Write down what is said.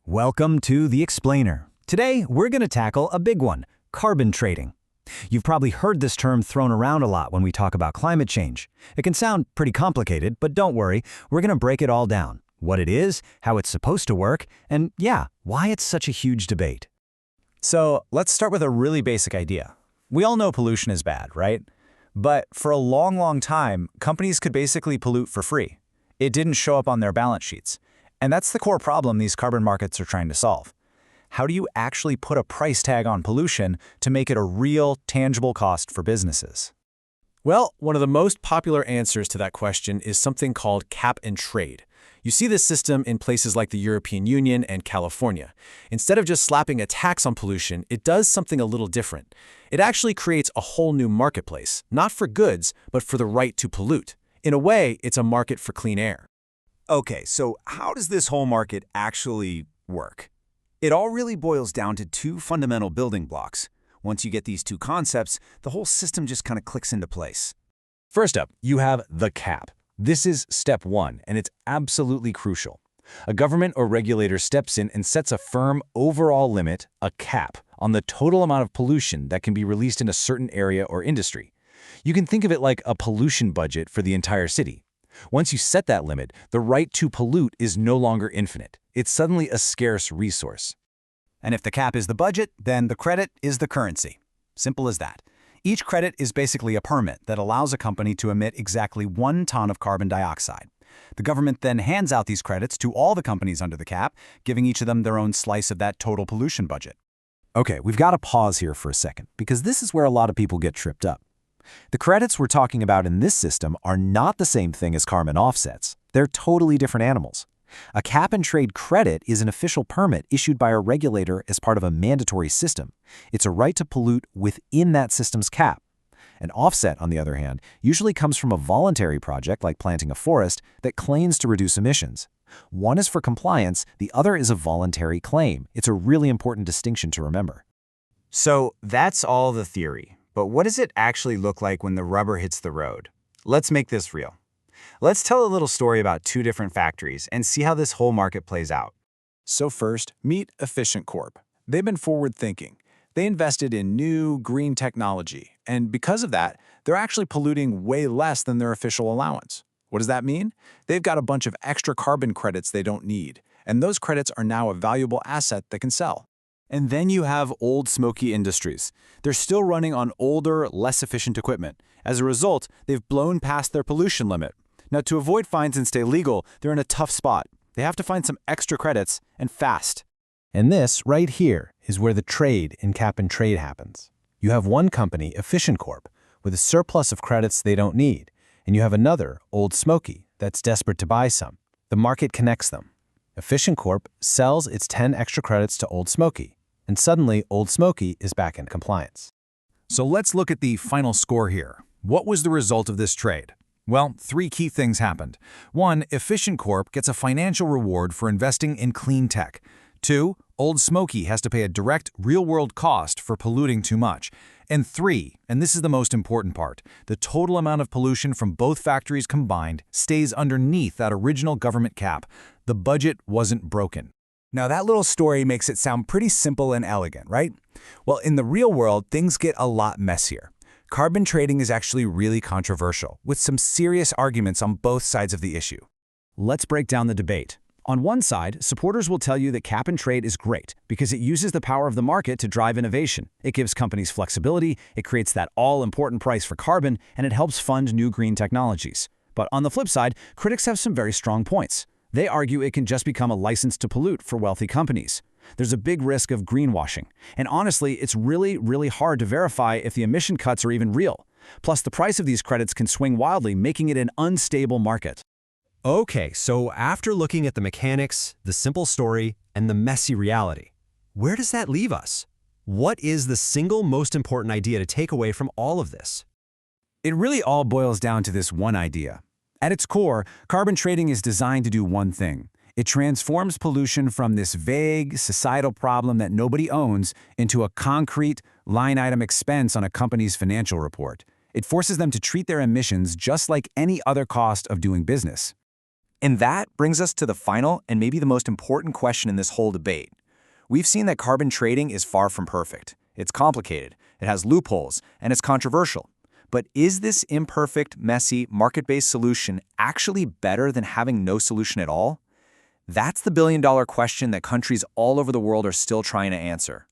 Welcome to The Explainer. Today, we're going to tackle a big one, carbon trading. You've probably heard this term thrown around a lot when we talk about climate change. It can sound pretty complicated, but don't worry, we're going to break it all down. What it is, how it's supposed to work, and why it's such a huge debate. So let's start with a really basic idea. We all know pollution is bad, right? But for a long time, companies could basically pollute for free. It didn't show up on their balance sheets. And that's the core problem these carbon markets are trying to solve. How do you actually put a price tag on pollution to make it a real, tangible cost for businesses? Well, one of the most popular answers to that question is something called cap and trade. You see this system in places like the European Union and California. Instead of just slapping a tax on pollution, it does something a little different. It actually creates a whole new marketplace, not for goods, but for the right to pollute. In a way, it's a market for clean air. Okay, so how does this whole market actually work? It all really boils down to two fundamental building blocks. Once you get these two concepts, the whole system just kind of clicks into place. First up, you have the cap. This is step one, and it's absolutely crucial. A government or regulator steps in and sets a firm overall limit, a cap, on the total amount of pollution that can be released in a certain area or industry. You can think of it like a pollution budget for the entire city. Once you set that limit, the right to pollute is no longer infinite. It's suddenly a scarce resource. And if the cap is the budget, then the credit is the currency. Simple as that. Each credit is basically a permit that allows a company to emit exactly 1 ton of carbon dioxide. The government then hands out these credits to all the companies under the cap, giving each of them their own slice of that total pollution budget. Okay, we've got to pause here for a second, because this is where a lot of people get tripped up. The credits we're talking about in this system are not the same thing as carbon offsets. They're totally different animals. A cap-and-trade credit is an official permit issued by a regulator as part of a mandatory system. It's a right to pollute within that system's cap. An offset, on the other hand, usually comes from a voluntary project like planting a forest that claims to reduce emissions. One is for compliance, the other is a voluntary claim. It's a really important distinction to remember. So that's all the theory. But what does it actually look like when the rubber hits the road? Let's make this real. Let's tell a little story about two different factories and see how this whole market plays out. So first, meet Efficient Corp. They've been forward-thinking. They invested in new, green technology, and because of that, they're actually polluting way less than their official allowance. What does that mean? They've got a bunch of extra carbon credits they don't need, and those credits are now a valuable asset they can sell. And then you have Old Smoky Industries. They're still running on older, less efficient equipment. As a result, they've blown past their pollution limit. Now, to avoid fines and stay legal, they're in a tough spot. They have to find some extra credits, and fast. And this, right here, is where the trade in cap and trade happens. You have one company, Efficient Corp, with a surplus of credits they don't need, and you have another, Old Smoky, that's desperate to buy some. The market connects them. Efficient Corp sells its 10 extra credits to Old Smoky, and suddenly Old Smoky is back in compliance. So let's look at the final score here. What was the result of this trade? Well, 3 key things happened. 1, Efficient Corp gets a financial reward for investing in clean tech. 2, Old Smoky has to pay a direct, real-world cost for polluting too much. And 3, and this is the most important part, the total amount of pollution from both factories combined stays underneath that original government cap. The budget wasn't broken. Now that little story makes it sound pretty simple and elegant, right? Well, in the real world, things get a lot messier. Carbon trading is actually really controversial, with some serious arguments on both sides of the issue. Let's break down the debate. On one side, supporters will tell you that cap and trade is great because it uses the power of the market to drive innovation. It gives companies flexibility, it creates that all-important price for carbon, and it helps fund new green technologies. But on the flip side, critics have some very strong points. They argue it can just become a license to pollute for wealthy companies. There's a big risk of greenwashing. And honestly, it's really hard to verify if the emission cuts are even real. Plus, the price of these credits can swing wildly, making it an unstable market. Okay, so after looking at the mechanics, the simple story, and the messy reality, where does that leave us? What is the single most important idea to take away from all of this? It really all boils down to this one idea. At its core, carbon trading is designed to do one thing. It transforms pollution from this vague, societal problem that nobody owns into a concrete, line-item expense on a company's financial report. It forces them to treat their emissions just like any other cost of doing business. And that brings us to the final and maybe the most important question in this whole debate. We've seen that carbon trading is far from perfect. It's complicated, it has loopholes, and it's controversial. But is this imperfect, messy, market-based solution actually better than having no solution at all? That's the billion-dollar question that countries all over the world are still trying to answer.